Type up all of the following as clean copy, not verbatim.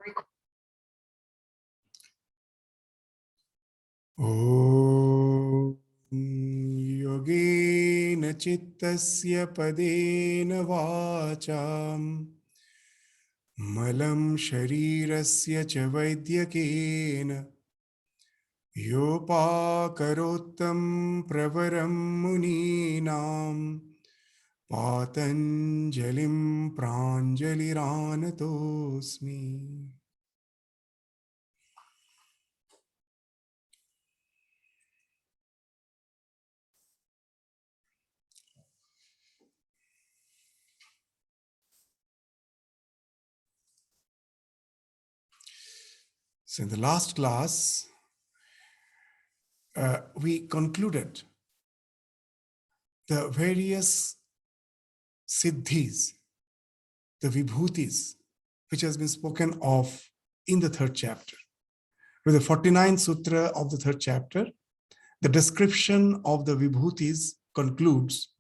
Om Yogena Chittasya Padena Vacham Malam Sharirasya Cha Vaidyakena Yopakarottam Pravaram Muninam Patanjalim Pranjaliranatosmi. So in the last class, we concluded the various siddhis, the vibhutis, which has been spoken of in the third chapter. With the 49th sutra of the third chapter, the description of the vibhutis concludes,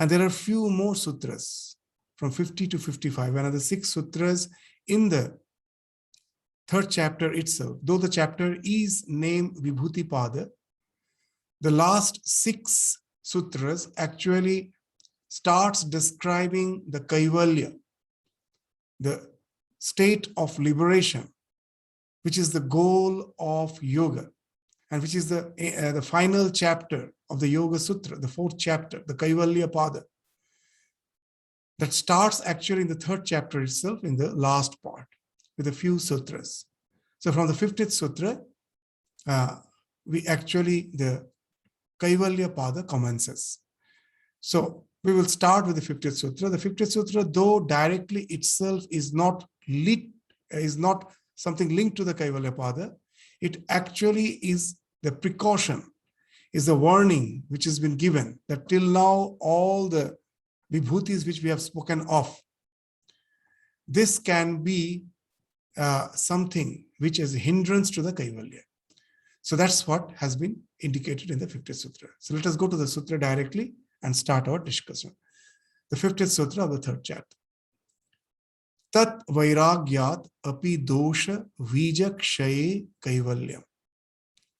and there are few more sutras from 50 to 55, another 6 sutras in the third chapter itself. Though the chapter is named Vibhuti Pada, the last 6 sutras actually starts describing the Kaivalya, the state of liberation, which is the goal of yoga, and which is the final chapter of the Yoga Sutra, the 4th chapter, the Kaivalya Pada, that starts actually in the 3rd chapter itself, in the last part, with a few sutras. So from the 50th sutra, the Kaivalya Pada commences. So we will start with the 50th sutra. The 50th sutra, though directly itself is not something linked to the Kaivalya Pada, it actually is the precaution, is the warning which has been given that till now all the vibhutis which we have spoken of, this can be something which is a hindrance to the Kaivalya. So that's what has been indicated in the 50th sutra. So let us go to the sutra directly and start our discussion. The 50th sutra of the 3rd chapter. Tat vairagyat api dosha vijakshaye kaivalyam.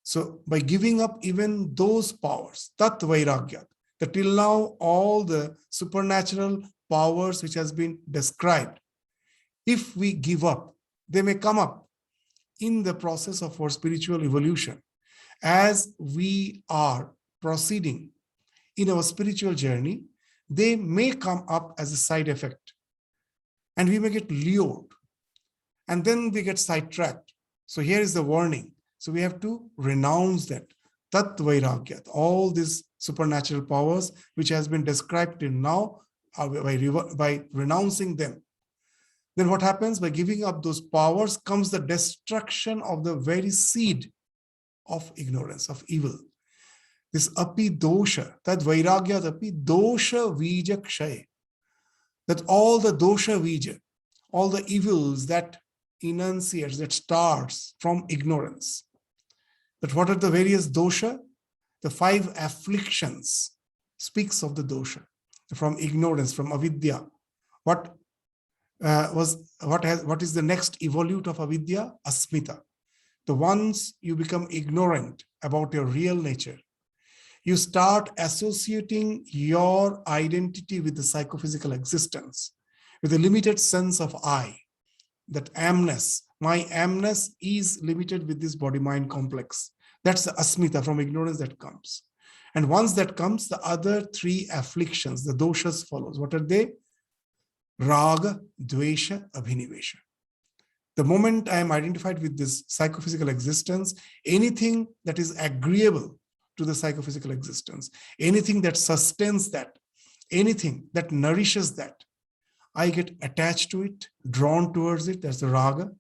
So by giving up even those powers, tat vairagyat, that till now all the supernatural powers which has been described, if we give up, they may come up in the process of our spiritual evolution. As we are proceeding in our spiritual journey, they may come up as a side effect. And we may get lured. And then we get sidetracked. So here is the warning. So we have to renounce that. Tat vairagyat, all these supernatural powers which has been described till now, by renouncing them. Then what happens? By giving up those powers comes the destruction of the very seed of ignorance, of evil. This api dosha, that vairagyat api dosha vijakshay, that all the dosha vija, all the evils that enunciates, that starts from ignorance. That what are the various dosha? The 5 afflictions speaks of the dosha, from ignorance, from avidya. What is the next evolute of avidya? Asmita. The once you become ignorant about your real nature, you start associating your identity with the psychophysical existence, with a limited sense of I, that amness. My amness is limited with this body-mind complex. That's the asmita, from ignorance that comes. And once that comes, the other 3 afflictions, the doshas follows. What are they? Raga, dvesha, abhinivesha. The moment I am identified with this psychophysical existence, anything that is agreeable to the psychophysical existence, anything that sustains that, anything that nourishes that, I get attached to it, drawn towards it, that's the raga.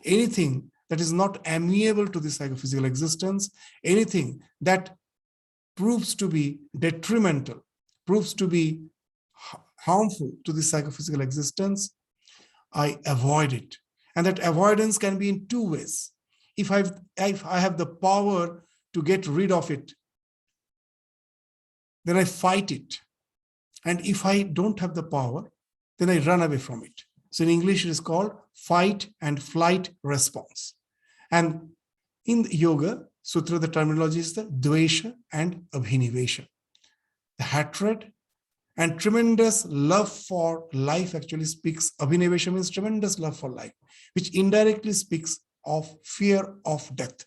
Anything that is not amiable to the psychophysical existence, anything that proves to be detrimental, proves to be harmful to the psychophysical existence, I avoid it. And that avoidance can be in 2 ways. If I have the power to get rid of it, then I fight it. And if I don't have the power, then I run away from it. So in English, it is called fight and flight response. And in the Yoga Sutra, the terminology is the Dvesha and Abhinivesha. The hatred and tremendous love for life actually speaks. Abhinivesha means tremendous love for life, which indirectly speaks of fear of death.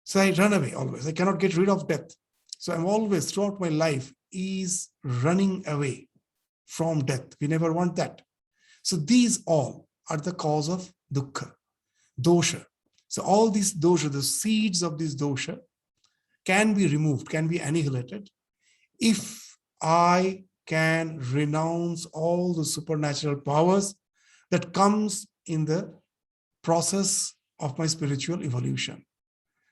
So I run away always. I cannot get rid of death. So I'm always, throughout my life, is running away from death. We never want that. So these all are the cause of dukkha, dosha. So all these dosha, the seeds of this dosha, can be removed, can be annihilated, if I can renounce all the supernatural powers that comes in the process of my spiritual evolution.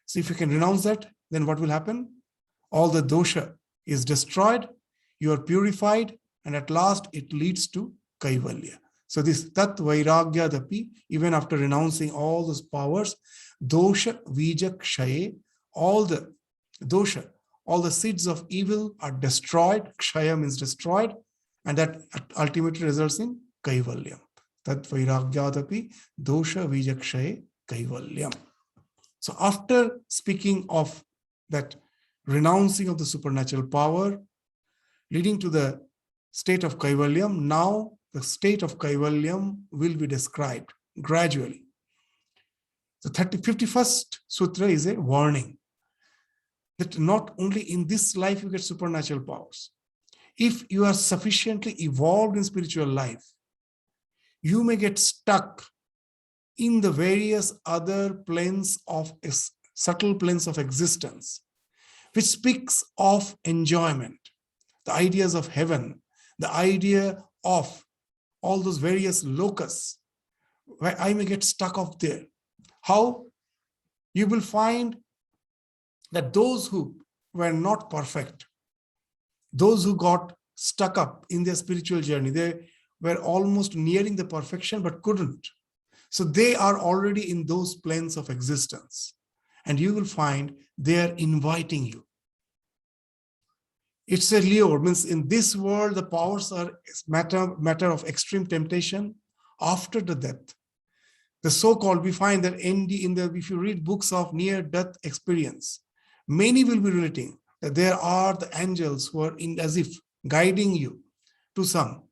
So if you can renounce that, then what will happen? All the dosha is destroyed, you are purified, and at last it leads to kaivalya. So this tat vairagya dapi, even after renouncing all those powers, dosha vija kshaye, all the dosha, all the seeds of evil are destroyed. Kshaya means destroyed, and that ultimately results in kaivalyam. Tat vairagya dapi dosha vija kshaye kaivalyam. So after speaking of that renouncing of the supernatural power, leading to the state of kaivalyam, now the state of kaivalyam will be described gradually. The 51st sutra is a warning that not only in this life you get supernatural powers. If you are sufficiently evolved in spiritual life, you may get stuck in the various other planes of subtle planes of existence, which speaks of enjoyment, the ideas of heaven, the idea of all those various locus, where I may get stuck up there. How? You will find that those who were not perfect, those who got stuck up in their spiritual journey, they were almost nearing the perfection but couldn't. So they are already in those planes of existence, and you will find they are inviting you. It's a lure, means in this world, the powers are matter of extreme temptation. After the death, the so-called, we find that if you read books of near-death experience, many will be relating that there are the angels who are in as if guiding you to some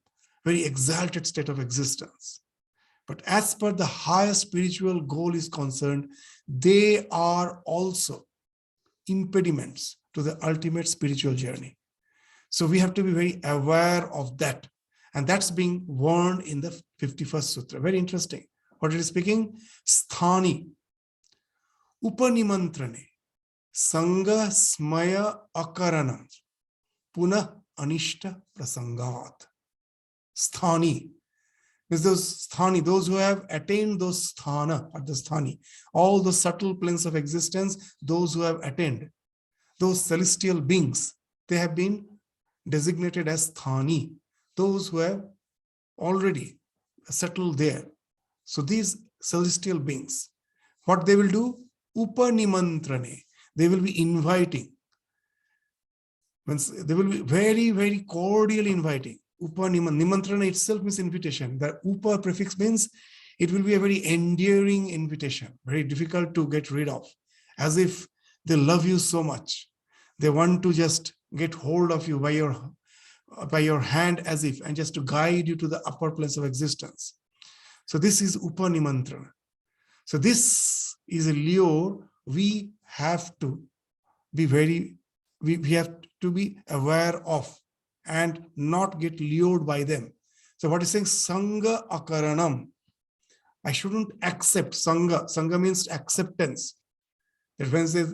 very exalted state of existence. But as per the higher spiritual goal is concerned, they are also impediments to the ultimate spiritual journey. So we have to be very aware of that. And that's being warned in the 51st Sutra. Very interesting. What it is speaking? Sthani, Upanimantrane, Sangha Smaya Akaranam, Punah Anishta Prasangat. Sthani. Those sthani, those who have attained those sthana at the sthani, all the subtle planes of existence, those who have attained, those celestial beings, they have been designated as sthani, those who have already settled there. So these celestial beings, what they will do? Upanimantrane, they will be inviting. They will be very, very cordially inviting. Nimantrana itself means invitation. The upa prefix means it will be a very endearing invitation, very difficult to get rid of, as if they love you so much. They want to just get hold of you by your hand as if, and just to guide you to the upper place of existence. So this is Upanimantrana. So this is a lure we have to be we have to be aware of and not get lured by them. So what is saying? Sangha akaranam. I shouldn't accept Sangha. Sangha means acceptance. That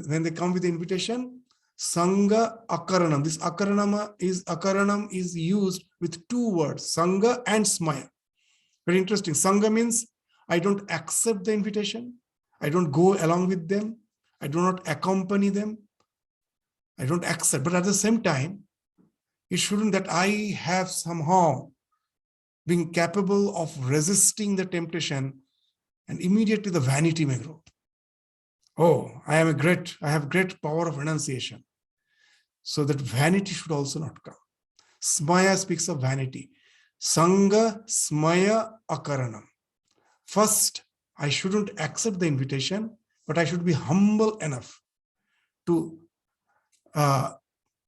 when they come with the invitation, Sangha akaranam. This akaranam is used with two words, Sangha and Smaya. Very interesting. Sangha means I don't accept the invitation. I don't go along with them. I do not accompany them. I don't accept. But at the same time, it shouldn't that I have somehow been capable of resisting the temptation, and immediately the vanity may grow. Oh, I have great power of renunciation. So that vanity should also not come. Smaya speaks of vanity. Sangha Smaya Akaranam. First, I shouldn't accept the invitation, but I should be humble enough to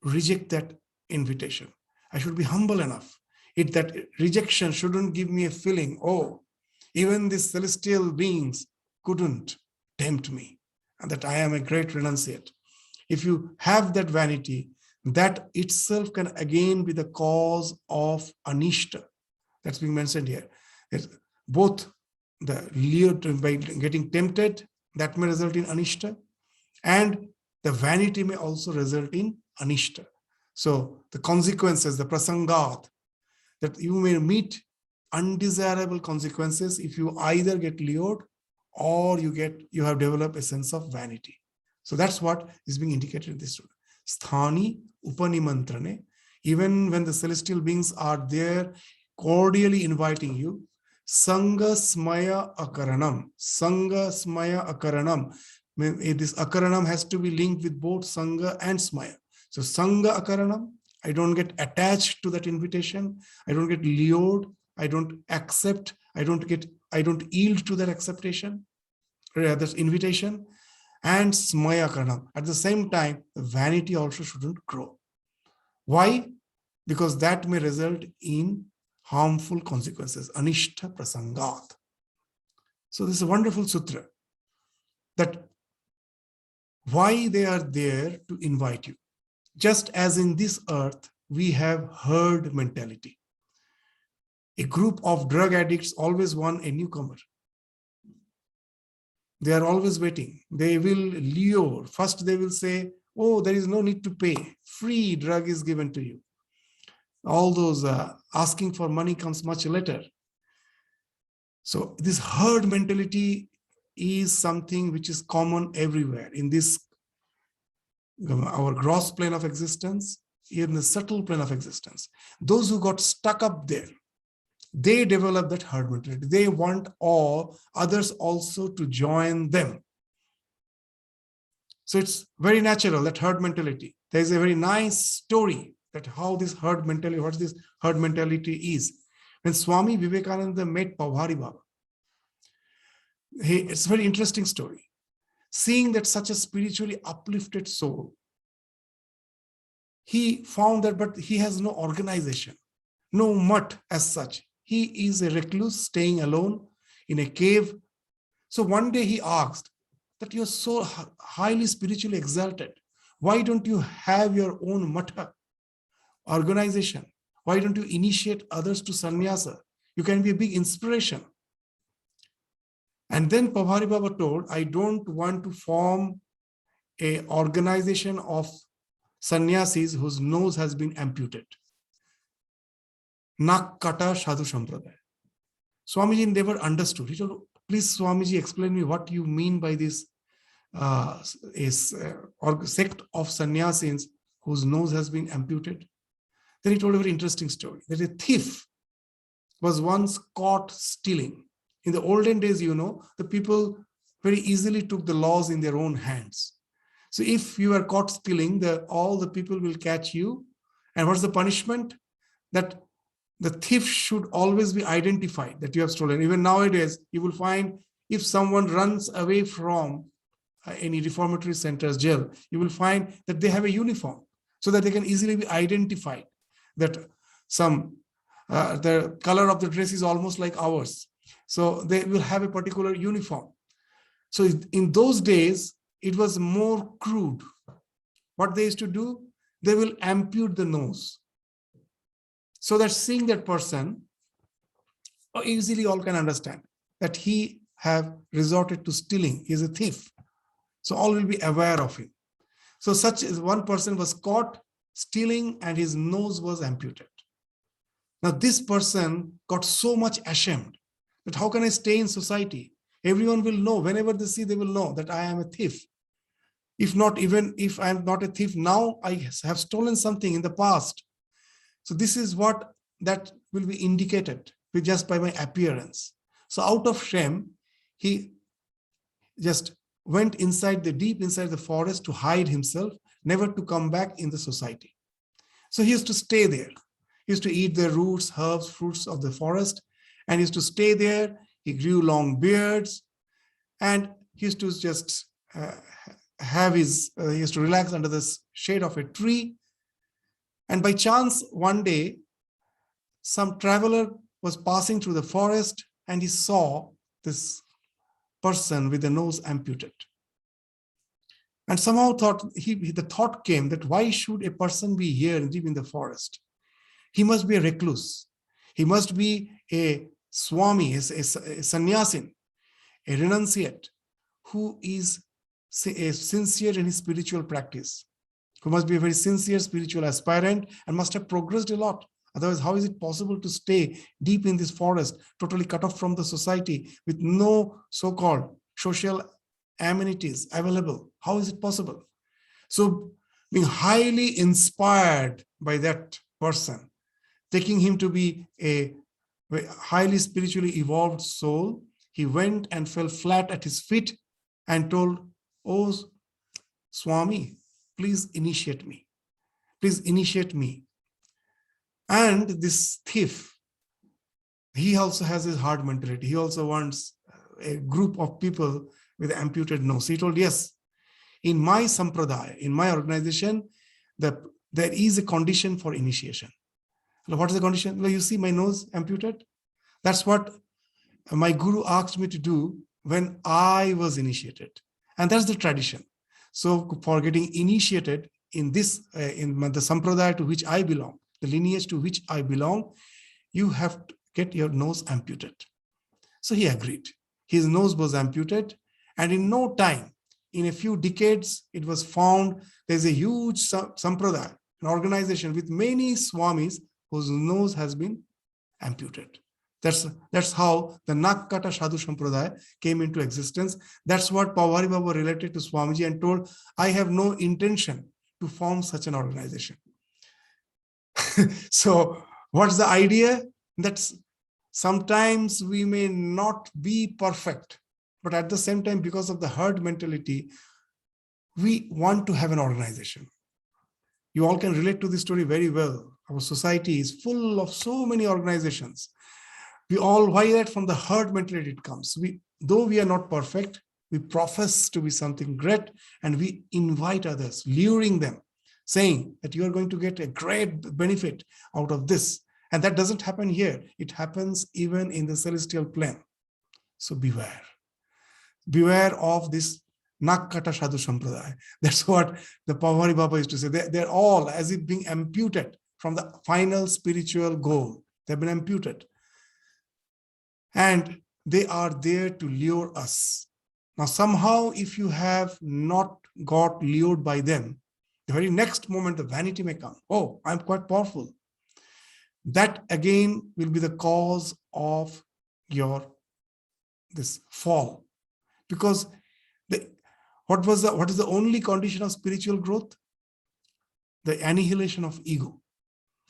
reject that invitation. I should be humble enough. That rejection shouldn't give me a feeling, oh, even these celestial beings couldn't tempt me, and that I am a great renunciate. If you have that vanity, that itself can again be the cause of anishta. That's being mentioned here. It's both the lured by getting tempted, that may result in anishta, and the vanity may also result in anishta. So the consequences, the prasangat, that you may meet undesirable consequences if you either get lured or you have developed a sense of vanity. So that's what is being indicated in this. Sthani upanimantrane, even when the celestial beings are there cordially inviting you, Sangha Smaya Akaranam. Sangha Smaya Akaranam. This Akaranam has to be linked with both Sangha and Smaya. So Sangha Akaranam, I don't get attached to that invitation. I don't get lured. I don't accept. I don't yield to that acceptation, this invitation. And Smaya Akaranam. At the same time, the vanity also shouldn't grow. Why? Because that may result in harmful consequences, anishta prasangat. So this is a wonderful sutra, that why they are there to invite you. Just as in this earth, we have herd mentality. A group of drug addicts always want a newcomer. They are always waiting. They will lure. First, they will say, oh, there is no need to pay. Free drug is given to you. All those asking for money comes much later. So this herd mentality is something which is common everywhere in this, our gross plane of existence, in the subtle plane of existence. Those who got stuck up there, they develop that herd mentality. They want all others also to join them. So it's very natural, that herd mentality. There is a very nice story that how this herd mentality, what this herd mentality is. When Swami Vivekananda met Pabhari Baba, it's a very interesting story. Seeing that such a spiritually uplifted soul, he found that, but he has no organization, no mutt as such. He is a recluse staying alone in a cave. So one day he asked that you're so highly spiritually exalted. Why don't you have your own mattha organization? Why don't you initiate others to sannyasa? You can be a big inspiration. And then Pabhari Baba told, I don't want to form an organization of sannyasis whose nose has been amputated. Nak kata sadhu sampradaya. Swamiji never understood. He told, please Swamiji, explain me what you mean by this sect of sannyasis whose nose has been amputated. Then he told a very interesting story, that a thief was once caught stealing. In the olden days, the people very easily took the laws in their own hands. So if you are caught stealing, all the people will catch you. And what's the punishment? That the thief should always be identified that you have stolen. Even nowadays, you will find if someone runs away from any reformatory center's jail, you will find that they have a uniform so that they can easily be identified, that the color of the dress is almost like ours. So they will have a particular uniform. So in those days, it was more crude. What they used to do, they will amputate the nose, so that seeing that person, easily all can understand that he have resorted to stealing. He is a thief. So all will be aware of him. So such as one person was caught stealing and his nose was amputated. Now this person got so much ashamed that how can I stay in society? Everyone will know. Whenever they see, they will know that I am a thief. If not, even if I am not a thief now, I have stolen something in the past. So this is what that will be indicated just by my appearance. So out of shame, he just went deep inside the forest to hide himself, never to come back in the society. So he used to stay there. He used to eat the roots, herbs, fruits of the forest, and he used to stay there. He grew long beards, and he used to just he used to relax under the shade of a tree. And by chance, one day, some traveler was passing through the forest, and he saw this person with the nose amputated. And somehow the thought came that why should a person be here and live in the forest? He must be a recluse. He must be a swami, a sannyasin, a renunciate, who is sincere in his spiritual practice, who must be a very sincere spiritual aspirant and must have progressed a lot. Otherwise, how is it possible to stay deep in this forest, totally cut off from the society, with no so-called social amenities available? How is it possible? So, being highly inspired by that person, taking him to be a highly spiritually evolved soul, he went and fell flat at his feet and told, "Oh, Swami, please initiate me. Please initiate me." And this thief, he also has his hard mentality. He also wants a group of people with amputated nose. He told, "Yes, in my sampradaya, in my organization, there is a condition for initiation." What is the condition? Well, you see my nose amputated? That's what my guru asked me to do when I was initiated. And that's the tradition. So for getting initiated in this, in the sampradaya to which I belong, the lineage to which I belong, you have to get your nose amputated. So he agreed. His nose was amputated, and in no time, in a few decades, it was found there's a huge sampradaya, an organization with many swamis whose nose has been amputated. That's how the Nakkata Sadhu Sampradaya came into existence. That's what Pawari Baba related to Swamiji and told, "I have no intention to form such an organization." So what's the idea? That's sometimes we may not be perfect, but at the same time, because of the herd mentality, we want to have an organization. You all can relate to this story very well. Our society is full of so many organizations. We all, why that? From the herd mentality it comes. Though we are not perfect, we profess to be something great, and we invite others, luring them, saying that you are going to get a great benefit out of this. And that doesn't happen here. It happens even in the celestial plane. So beware. Beware of this Nakkata Sadhu Sampradaya. That's what the Pawari Baba used to say. They're all as if being amputed from the final spiritual goal. They've been amputed. And they are there to lure us. Now, somehow, if you have not got lured by them, the very next moment, the vanity may come. "Oh, I'm quite powerful." That again will be the cause of this fall. Because what is the only condition of spiritual growth? The annihilation of ego.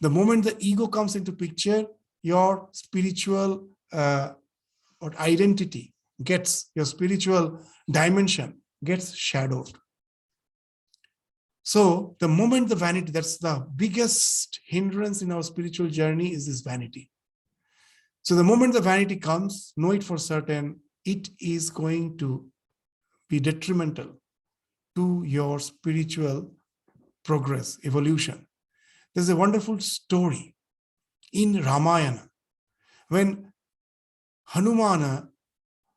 The moment the ego comes into picture, your spiritual identity your spiritual dimension gets shadowed. So the moment the vanity, that's the biggest hindrance in our spiritual journey, is this vanity. So the moment the vanity comes, know it for certain, it is going to be detrimental to your spiritual progress, evolution. There's a wonderful story in Ramayana when Hanumana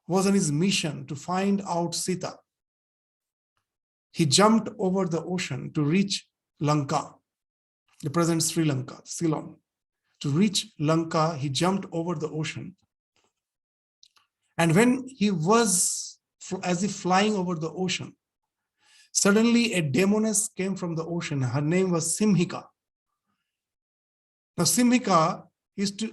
was on his mission to find out Sita. He jumped over the ocean to reach Lanka, the present Sri Lanka, Ceylon. To reach Lanka, he jumped over the ocean. And when he was as if flying over the ocean, suddenly a demoness came from the ocean. Her name was Simhika. Now, Simhika used to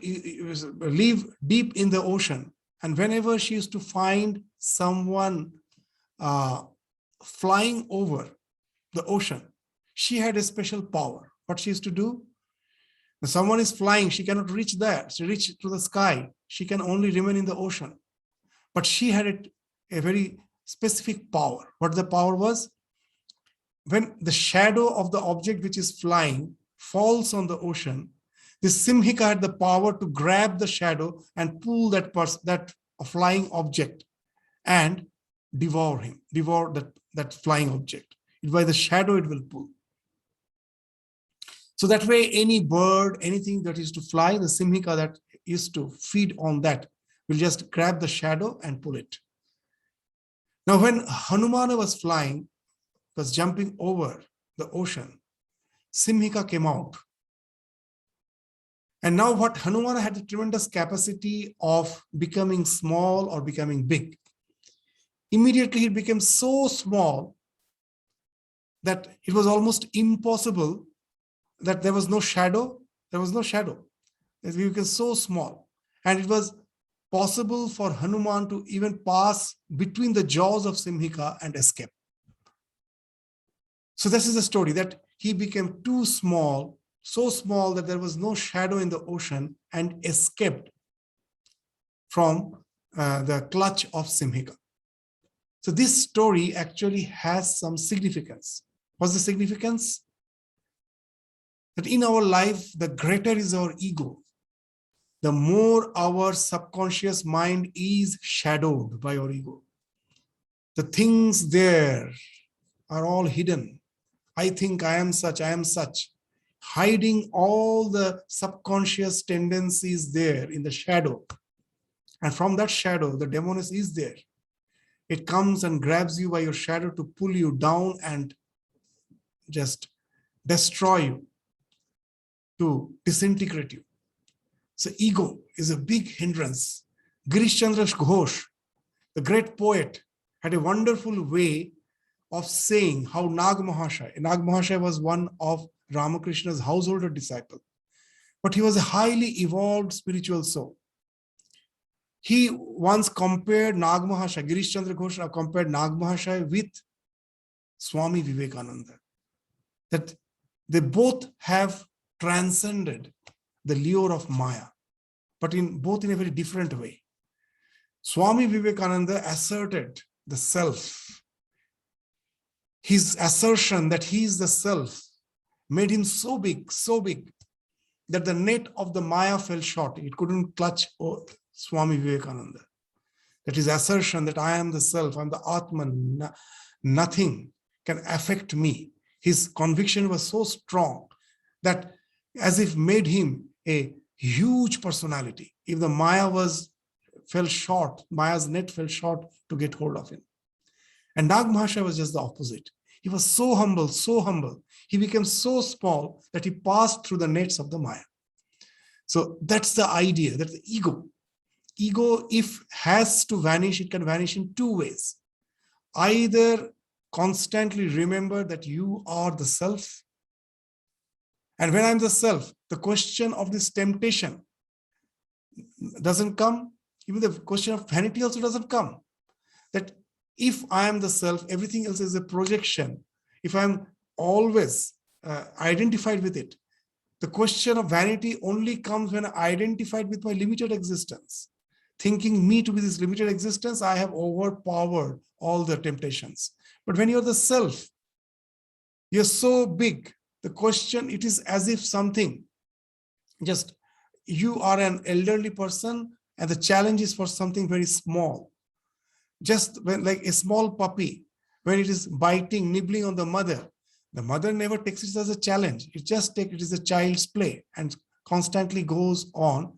live deep in the ocean. And whenever she used to find someone flying over the ocean, she had a special power. What she used to do? When someone is flying, she cannot reach there. She reach to the sky. She can only remain in the ocean. But she had a very specific power. What the power was? When the shadow of the object which is flying falls on the ocean, This Simhika had the power to grab the shadow and pull that flying object and devour that flying object. By the shadow it will pull. So that way, any bird, anything that is to fly, the Simhika that is to feed on that will just grab the shadow and pull it. Now, when Hanumana was flying, was jumping over the ocean, Simhika came out. And now what Hanumana had a tremendous capacity of becoming small or becoming big. Immediately he became so small that it was almost impossible that there was no shadow. There was no shadow. He became so small. And it was possible for Hanuman to even pass between the jaws of Simhika and escape. So this is the story, that he became too small, so small that there was no shadow in the ocean, and escaped from the clutch of Simhika. So this story actually has some significance. What's the significance? That in our life, the greater is our ego, the more our subconscious mind is shadowed by our ego. The things there are all hidden. I think I am such, hiding all the subconscious tendencies there in the shadow. And from that shadow, the demoness is there. It comes and grabs you by your shadow to pull you down and just destroy you, to disintegrate you. So ego is a big hindrance. Girish Chandra Ghosh, the great poet, had a wonderful way of saying how Nag Mahashaya was one of Ramakrishna's householder disciple, but he was a highly evolved spiritual soul. He once compared Nag Mahashaya, Girish Chandra Ghosh compared Nag Mahashaya with Swami Vivekananda, that they both have transcended the lure of Maya, but both in a very different way. Swami Vivekananda asserted the self. His assertion that he is the self made him so big, that the net of the Maya fell short. It couldn't clutch Swami Vivekananda. That his assertion that I am the self, I'm the Atman, nothing can affect me. His conviction was so strong that as if made him a huge personality. If the Maya fell short, Maya's net fell short to get hold of him. And Nag Mahashaya was just the opposite. He was so humble, so humble. He became so small that he passed through the nets of the Maya. So that's the idea, that the ego, if has to vanish, it can vanish in two ways. Either constantly remember that you are the self. And when I'm the self, the question of this temptation doesn't come. Even the question of vanity also doesn't come. That if I am the self, everything else is a projection. If I'm always identified with it, the question of vanity only comes when I'm identified with my limited existence. Thinking me to be this limited existence, I have overpowered all the temptations. But when you're the self, you're so big. The question, it is as if something, just you are an elderly person and the challenge is for something very small. Just when, like a small puppy, when it is biting, nibbling on the mother never takes it as a challenge. It just takes it as a child's play and constantly goes on,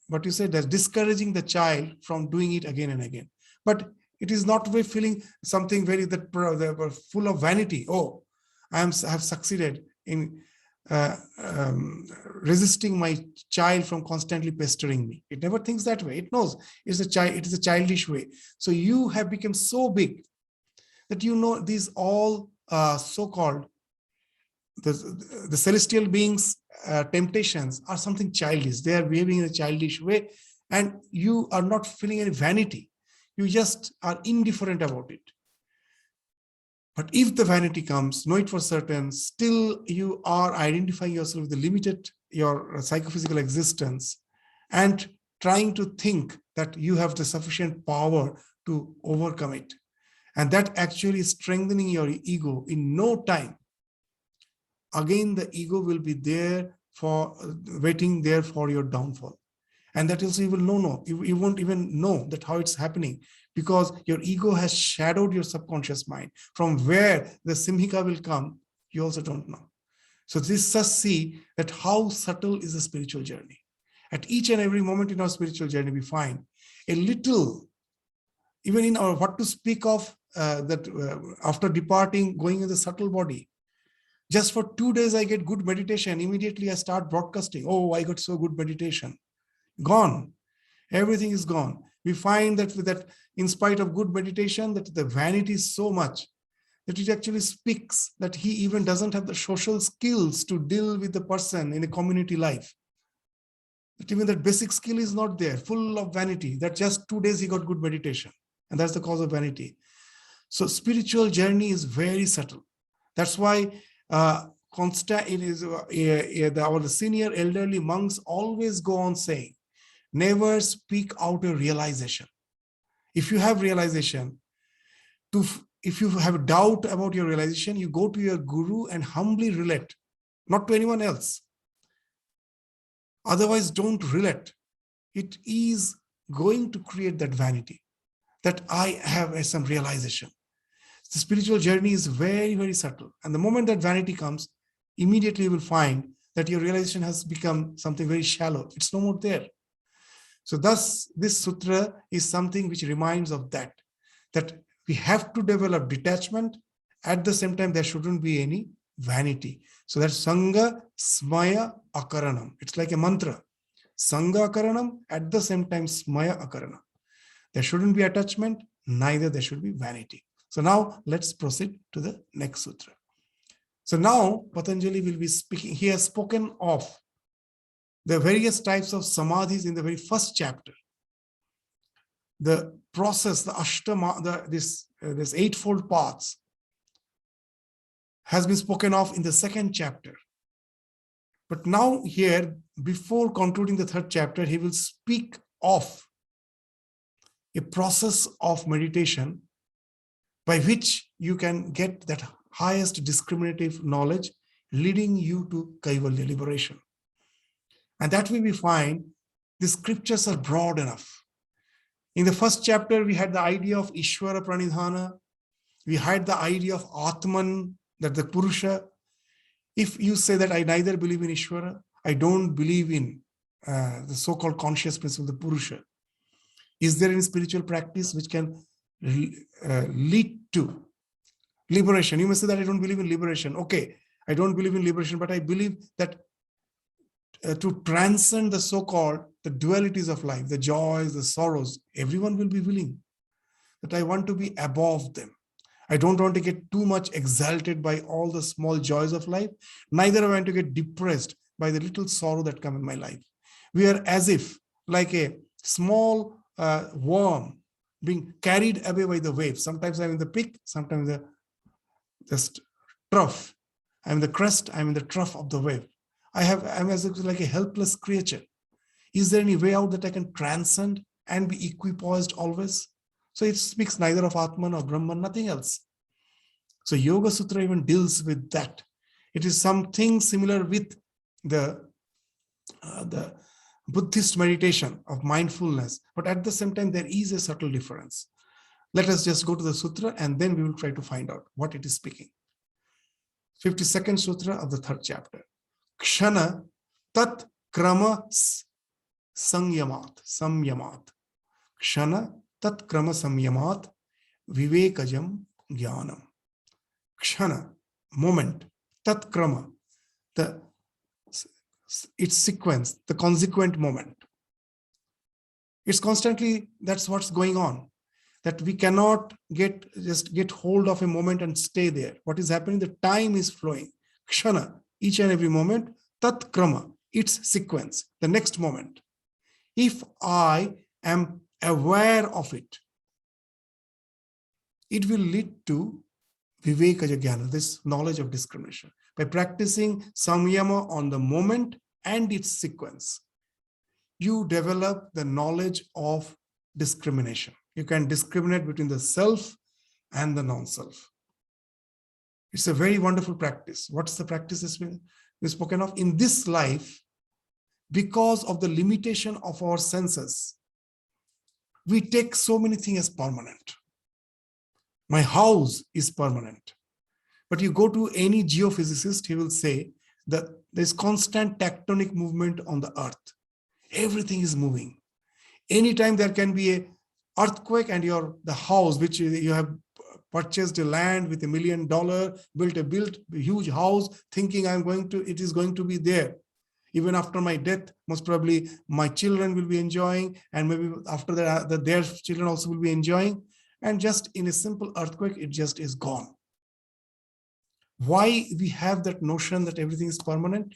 what you say, that's discouraging the child from doing it again and again. But it is not way feeling something very full of vanity. Oh, I have succeeded in resisting my child from constantly pestering me. It never thinks that way. It knows it is a childish way. So you have become so big that you know these all so-called the celestial beings' temptations are something childish. They are behaving in a childish way, and you are not feeling any vanity. You just are indifferent about it. But if the vanity comes, know it for certain, still you are identifying yourself with the limited, your psychophysical existence, and trying to think that you have the sufficient power to overcome it. And that actually is strengthening your ego. In no time, again, the ego will be there for waiting there for your downfall. And that also you will know, you won't even know that how it's happening, because your ego has shadowed your subconscious mind. From where the simhika will come, you also don't know. So this us see that how subtle is the spiritual journey. At each and every moment in our spiritual journey, we find a little, even in our what to speak of, after departing, going in the subtle body. Just for 2 days, I get good meditation. Immediately I start broadcasting. Oh, I got so good meditation. Gone. Everything is gone. We find that in spite of good meditation, that the vanity is so much that it actually speaks that he even doesn't have the social skills to deal with the person in a community life. That even that basic skill is not there, full of vanity, that just 2 days he got good meditation. And that's the cause of vanity. So spiritual journey is very subtle. That's why it is our senior elderly monks always go on saying, never speak out a realization. If you have realization, if you have doubt about your realization, you go to your guru and humbly relate, not to anyone else. Otherwise, don't relate. It is going to create that vanity, that I have some realization. The spiritual journey is very, very subtle. And the moment that vanity comes, immediately you will find that your realization has become something very shallow. It's no more there. So thus, this sutra is something which reminds of that we have to develop detachment. At the same time, there shouldn't be any vanity. So that's Sangha Smaya Akaranam. It's like a mantra. Sangha Akaranam, at the same time, Smaya Akaranam. There shouldn't be attachment, neither there should be vanity. So now let's proceed to the next sutra. So now Patanjali will be speaking. He has spoken of the various types of samadhis in the very first chapter. The process, the ashtama, this eightfold paths has been spoken of in the second chapter. But now here, before concluding the third chapter, he will speak of a process of meditation by which you can get that highest discriminative knowledge leading you to Kaivalya, liberation. And that way we find the scriptures are broad enough. In the first chapter, we had the idea of Ishvara Pranidhana. We had the idea of Atman, that the Purusha. If you say that I neither believe in Ishvara, I don't believe in the so-called conscious principle, the Purusha. Is there any spiritual practice which can lead to liberation? You may say that I don't believe in liberation. Okay, I don't believe in liberation, but I believe that to transcend the so-called, the dualities of life, the joys, the sorrows, everyone will be willing. That I want to be above them. I don't want to get too much exalted by all the small joys of life. Neither I want to get depressed by the little sorrow that come in my life. We are as if like a small worm being carried away by the waves. Sometimes I'm in the peak, sometimes the just trough. I'm in the crest, I'm in the trough of the wave. I'm as if like a helpless creature. Is there any way out that I can transcend and be equipoised always? So it speaks neither of Atman or Brahman, nothing else. So Yoga Sutra even deals with that. It is something similar with the Buddhist meditation of mindfulness, but at the same time, there is a subtle difference. Let us just go to the sutra and then we will try to find out what it is speaking. 52nd sutra of the third chapter. Kshana tat krama samyamat. Kshana tat krama samyamat vivekajam jnanam. Kshana, moment, tat krama, its sequence, the consequent moment. It's constantly, that's what's going on. That we cannot just get hold of a moment and stay there. What is happening? The time is flowing. Kshana, each and every moment, tat krama, its sequence, the next moment. If I am aware of it, it will lead to vivekaja jnana, this knowledge of discrimination. By practicing samyama on the moment and its sequence, you develop the knowledge of discrimination. You can discriminate between the self and the non-self. It's a very wonderful practice. What's the practice? we've spoken of in this life, because of the limitation of our senses, we take so many things as permanent. My house is permanent. But you go to any geophysicist, he will say that there's constant tectonic movement on the earth. Everything is moving. Anytime there can be an earthquake and the house, which you have purchased a land with $1 million, built a huge house, thinking it is going to be there. Even after my death, most probably my children will be enjoying, and maybe after that, their children also will be enjoying. And just in a simple earthquake, it just is gone. Why we have that notion that everything is permanent?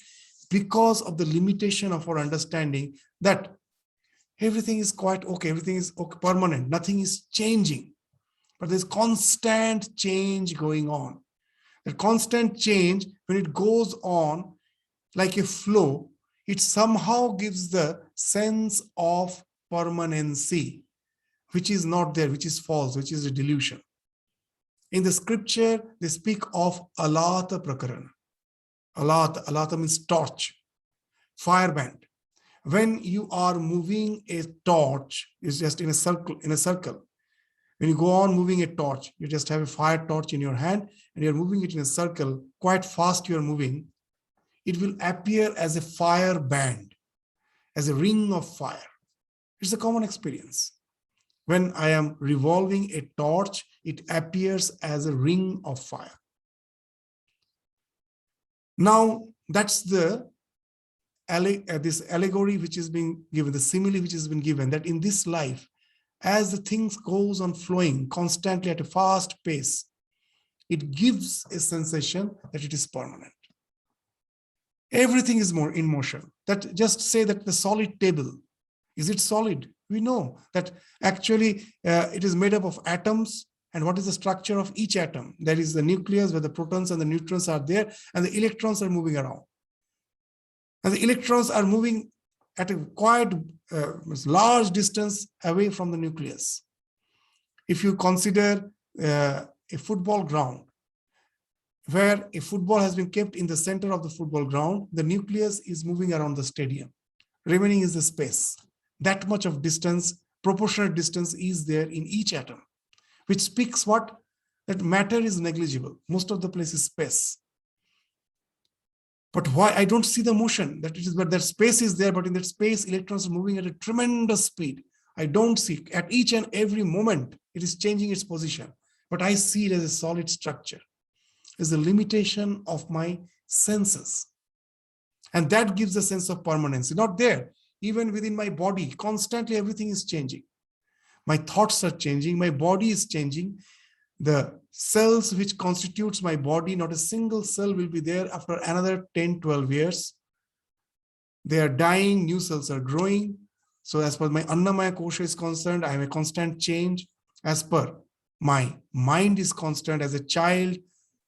Because of the limitation of our understanding that everything is quite okay, everything is okay, permanent, nothing is changing. But there's constant change going on. The constant change, when it goes on like a flow, it somehow gives the sense of permanency, which is not there, which is false, which is a delusion. In the scripture, they speak of alata prakarana. Alata means torch, fireband. When you are moving a torch, it's just in a circle. When you go on moving a torch, you just have a fire torch in your hand and you're moving it in a circle, quite fast you're moving. It will appear as a fire band, as a ring of fire. It's a common experience. When I am revolving a torch, it appears as a ring of fire. Now, that's this allegory which is being given, the simile which has been given, that in this life, as the things goes on flowing constantly at a fast pace, it gives a sensation that it is permanent. Everything is more in motion. That just say that the solid table, is it solid? We know that actually it is made up of atoms. And what is the structure of each atom? There is the nucleus where the protons and the neutrons are there, and the electrons are moving around. And the electrons are moving at a quite large distance away from the nucleus. If you consider a football ground, where a football has been kept in the center of the football ground, the nucleus is moving around the stadium. Remaining is the space. That much of distance, proportionate distance is there in each atom, which speaks what? That matter is negligible. Most of the place is space. But why? I don't see the motion. But that space is there, but in that space, electrons are moving at a tremendous speed. I don't see. At each and every moment, it is changing its position. But I see it as a solid structure. It's the limitation of my senses. And that gives a sense of permanency. Not there. Even within my body, constantly everything is changing. My thoughts are changing. My body is changing. The cells which constitutes my body, not a single cell will be there after another 10, 12 years. They are dying, new cells are growing. So as per my Annamaya Kosha is concerned, I have a constant change. As per my mind is constant. As a child,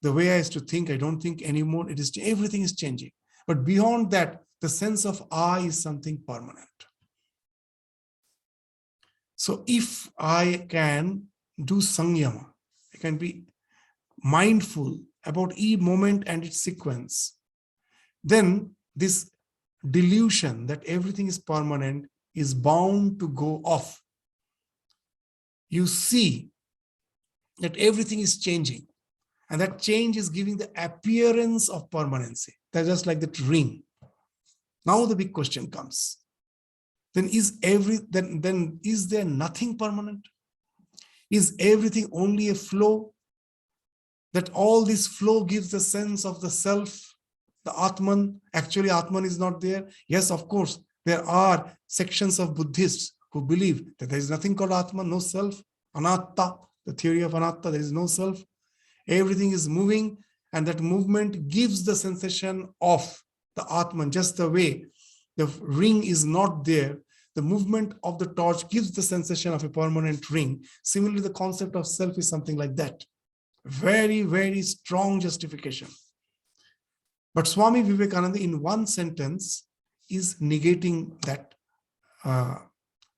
the way I used to think, I don't think anymore. Everything is changing. But beyond that, the sense of I is something permanent. So if I can do Samyama, I can be mindful about each moment and its sequence, then this delusion that everything is permanent is bound to go off. You see that everything is changing, and that change is giving the appearance of permanency. That's just like that ring. Now the big question comes. Then is there nothing permanent? Is everything only a flow? That all this flow gives the sense of the self, the Atman. Actually, Atman is not there. Yes, of course, there are sections of Buddhists who believe that there is nothing called Atman, no self. Anatta, the theory of Anatta, there is no self. Everything is moving, and that movement gives the sensation of the Atman, just the way the ring is not there. The movement of the torch gives the sensation of a permanent ring. Similarly, the concept of self is something like that. Very, very strong justification. But Swami Vivekananda, in one sentence, is negating that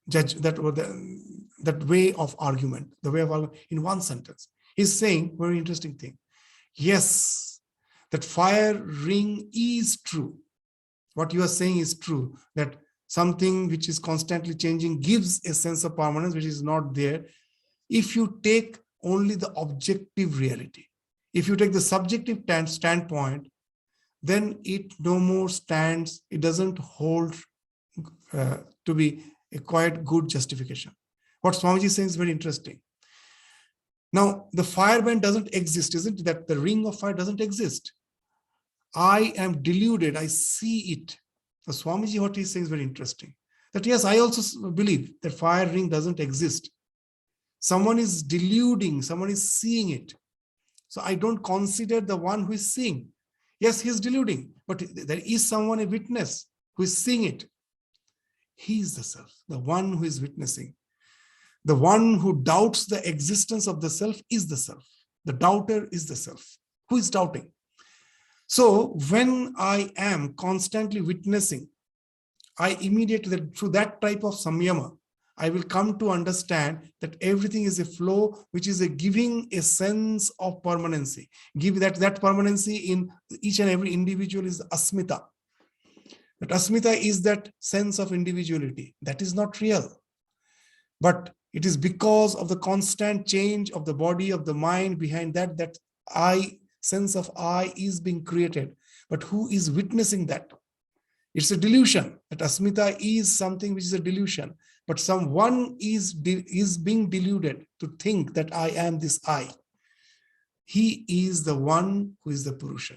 that way of argument, the way of argument in one sentence. He's saying very interesting thing. Yes, that fire ring is true. What you are saying is true, that something which is constantly changing gives a sense of permanence which is not there. If you take only the objective reality, if you take the subjective standpoint, then it no more stands, it doesn't hold to be a quite good justification. What Swamiji is saying is very interesting. Now, the fireband doesn't exist, isn't it? That the ring of fire doesn't exist. I am deluded, I see it. The Swamiji, what he's saying is very interesting. That yes, I also believe that fire ring doesn't exist. Someone is deluding, someone is seeing it. So I don't consider the one who is seeing. Yes, he is deluding, but there is someone, a witness, who is seeing it. He is the self, the one who is witnessing. The one who doubts the existence of the self is the self. The doubter is the self. Who is doubting? So when I am constantly witnessing, I immediately, through that type of samyama, I will come to understand that everything is a flow, which is a giving a sense of permanency. Give that permanency in each and every individual is asmita. That asmita is that sense of individuality. That is not real. But it is because of the constant change of the body, of the mind behind that, that I, sense of I is being created. But who is witnessing that? It's a delusion. That asmita is something which is a delusion. But someone is being deluded to think that I am this I. He is the one who is the Purusha.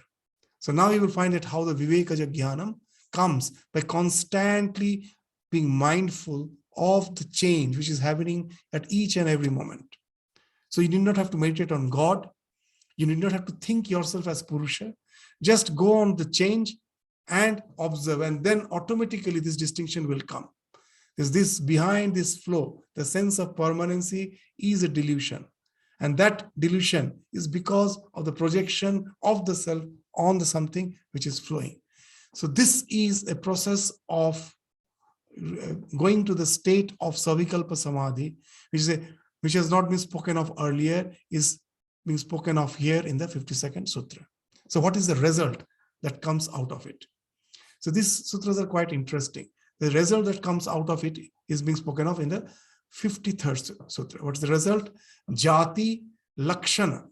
So now you will find that how the Vivekaja Jnanam comes by constantly being mindful of the change which is happening at each and every moment. So you do not have to meditate on God. You do not have to think yourself as Purusha. Just go on the change and observe, and then automatically this distinction will come. Is this behind this flow, the sense of permanency is a delusion. And that delusion is because of the projection of the self on the something which is flowing. So this is a process of going to the state of Savikalpa Samadhi, which has not been spoken of earlier, is being spoken of here in the 52nd Sutra. So what is the result that comes out of it? So these sutras are quite interesting. The result that comes out of it is being spoken of in the 53rd Sutra. What's the result? Jati Lakshana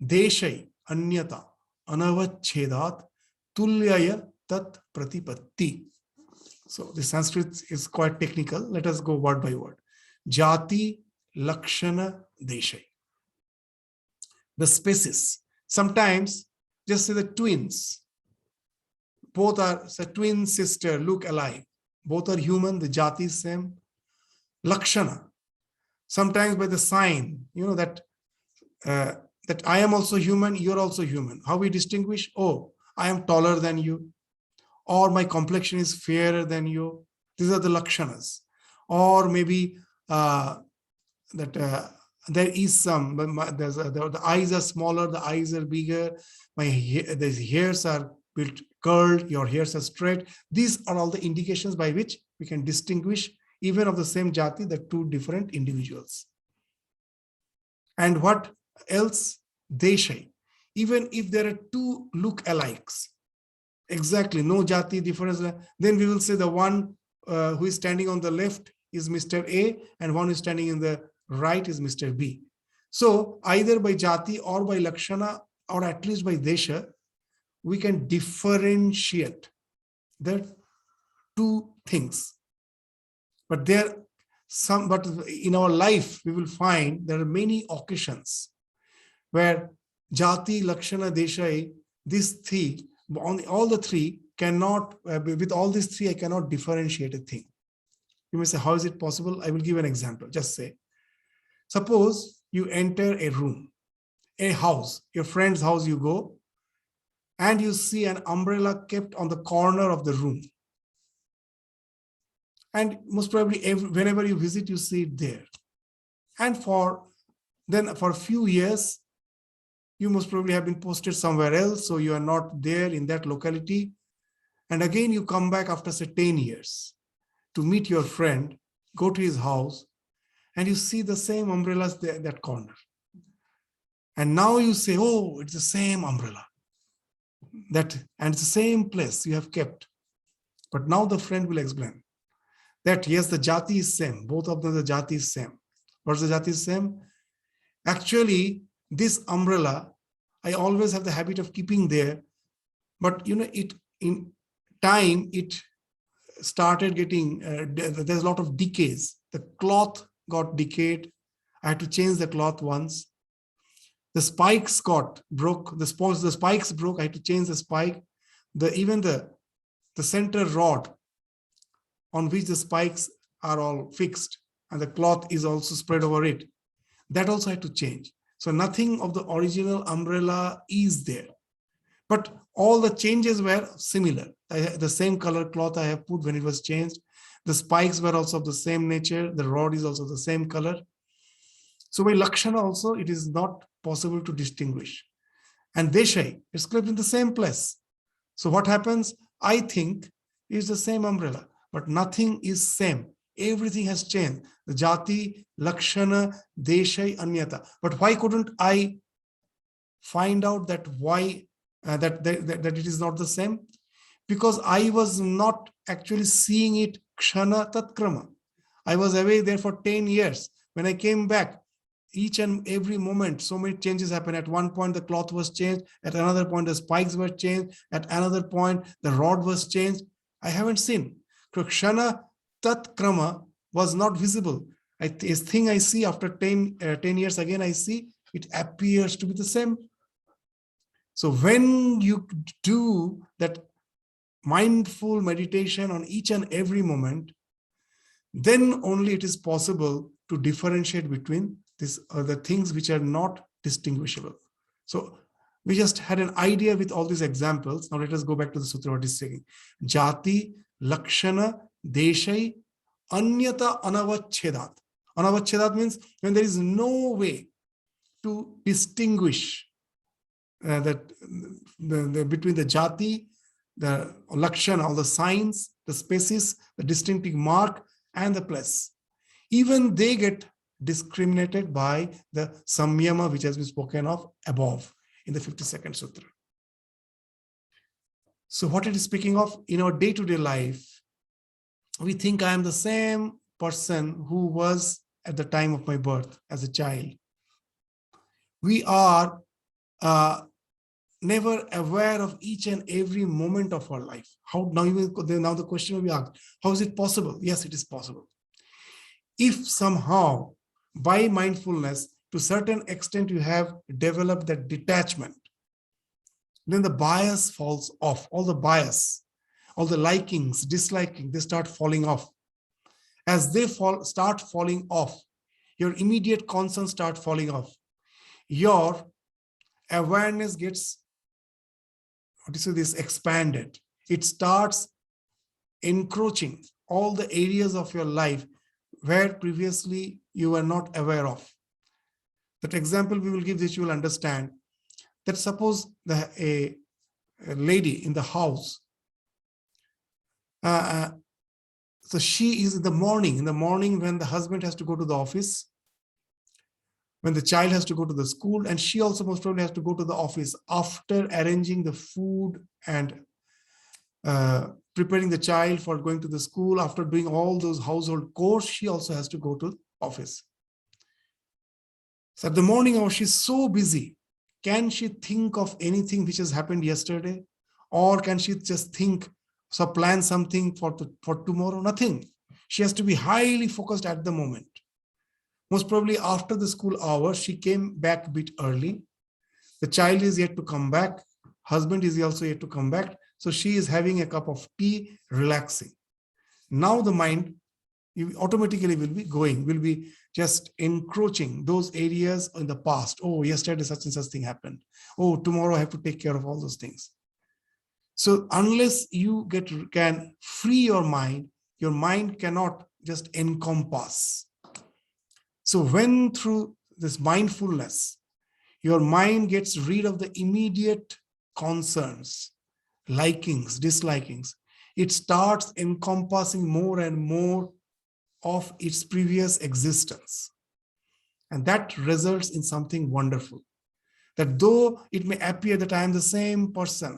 Deshai Anyata Anavachhedat Tulyaya Tat Pratipatti. So the Sanskrit is quite technical. Let us go word by word. Jati Lakshana Deshai. The species. Sometimes just say the twins. Both are a twin sister, look alike. Both are human, the jati is same. Lakshana. Sometimes by the sign, that I am also human, you're also human. How we distinguish? Oh, I am taller than you. Or my complexion is fairer than you. These are the lakshanas. Or maybe there is some, the eyes are smaller, the eyes are bigger, the hairs are built curled, your hairs are straight. These are all the indications by which we can distinguish, even of the same jati, the two different individuals. And what else? Deshai. Even if there are two look-alikes, exactly, no jati difference, then we will say the one who is standing on the left is Mr. A and one who is standing in the right is Mr. B. So either by jati or by lakshana or at least by desha, we can differentiate the two things. But in our life, we will find there are many occasions where jati, lakshana, desha, these three, all the three cannot, with all these three, I cannot differentiate a thing. You may say, how is it possible? I will give an example. Just say, suppose you enter a room, a house, your friend's house you go, and you see an umbrella kept on the corner of the room. And most probably whenever you visit, you see it there. And for a few years, you most probably have been posted somewhere else, so you are not there in that locality. And again, you come back after say 10 years to meet your friend, go to his house, and you see the same umbrellas there, that corner. And now you say, oh, it's the same umbrella. that, and it's the same place you have kept. But now the friend will explain that yes, the jati is same. Both of them, the jati is same. What's the jati is same? Actually, this umbrella, I always have the habit of keeping there. But it in time, it started getting, there's a lot of decays. The cloth got decayed. I had to change the cloth once. The spikes broke. The spikes broke. I had to change the spike. Even the center rod on which the spikes are all fixed and the cloth is also spread over it, that also had to change. So nothing of the original umbrella is there. But all the changes were similar. The same color cloth I have put when it was changed. The spikes were also of the same nature. The rod is also the same color. So by Lakshana also, it is not possible to distinguish. And Deshai, it's kept in the same place. So what happens? I think is the same umbrella, but nothing is same. Everything has changed. The Jati, Lakshana, Deshai, Anyata. But why couldn't I find out that why that it is not the same? Because I was not actually seeing it Kshana Tatkrama. I was away there for 10 years. When I came back, each and every moment, so many changes happened. At one point, the cloth was changed. At another point, the spikes were changed. At another point, the rod was changed. I haven't seen. Kshana Tat Krama was not visible. A thing I see after 10 years again, I see it appears to be the same. So when you do that mindful meditation on each and every moment, then only it is possible to differentiate between these other things which are not distinguishable. So we just had an idea with all these examples. Now let us go back to the sutra what is saying. Jati, Lakshana, Deshai, Anyata, Anavachchedat. Anavachchedat means when there is no way to distinguish between the Jati, the Lakshana, all the signs, the species, the distinctive mark, and the place. Even they get discriminated by the Samyama, which has been spoken of above in the 52nd Sutra. So what it is speaking of, in our day-to-day life, we think I am the same person who was at the time of my birth as a child. We are never aware of each and every moment of our life. How now the question will be asked, how is it possible? Yes, it is possible. If somehow by mindfulness, to a certain extent, you have developed that detachment, then the bias falls off. All the bias, all the likings, disliking, they start falling off. As they start falling off, your immediate concerns start falling off. Your awareness gets, expanded. It starts encroaching all the areas of your life where previously you were not aware of. That example we will give, that you will understand. That suppose a lady in the house, so she is in the morning when the husband has to go to the office, when the child has to go to the school, and she also most probably has to go to the office. After arranging the food and preparing the child for going to the school, after doing all those household chores, she also has to go to office. So at the morning hour, she's so busy. Can she think of anything which has happened yesterday? Or can she just plan something for tomorrow? Nothing. She has to be highly focused at the moment. Most probably after the school hours, she came back a bit early. The child is yet to come back. Husband is also yet to come back. So she is having a cup of tea, relaxing. Now the mind automatically will be just encroaching those areas in the past. Oh, yesterday such and such thing happened. Oh, tomorrow I have to take care of all those things. So unless you can free your mind cannot just encompass. So when through this mindfulness, your mind gets rid of the immediate concerns, likings, dislikings, it starts encompassing more and more of its previous existence. And that results in something wonderful. That though it may appear that I am the same person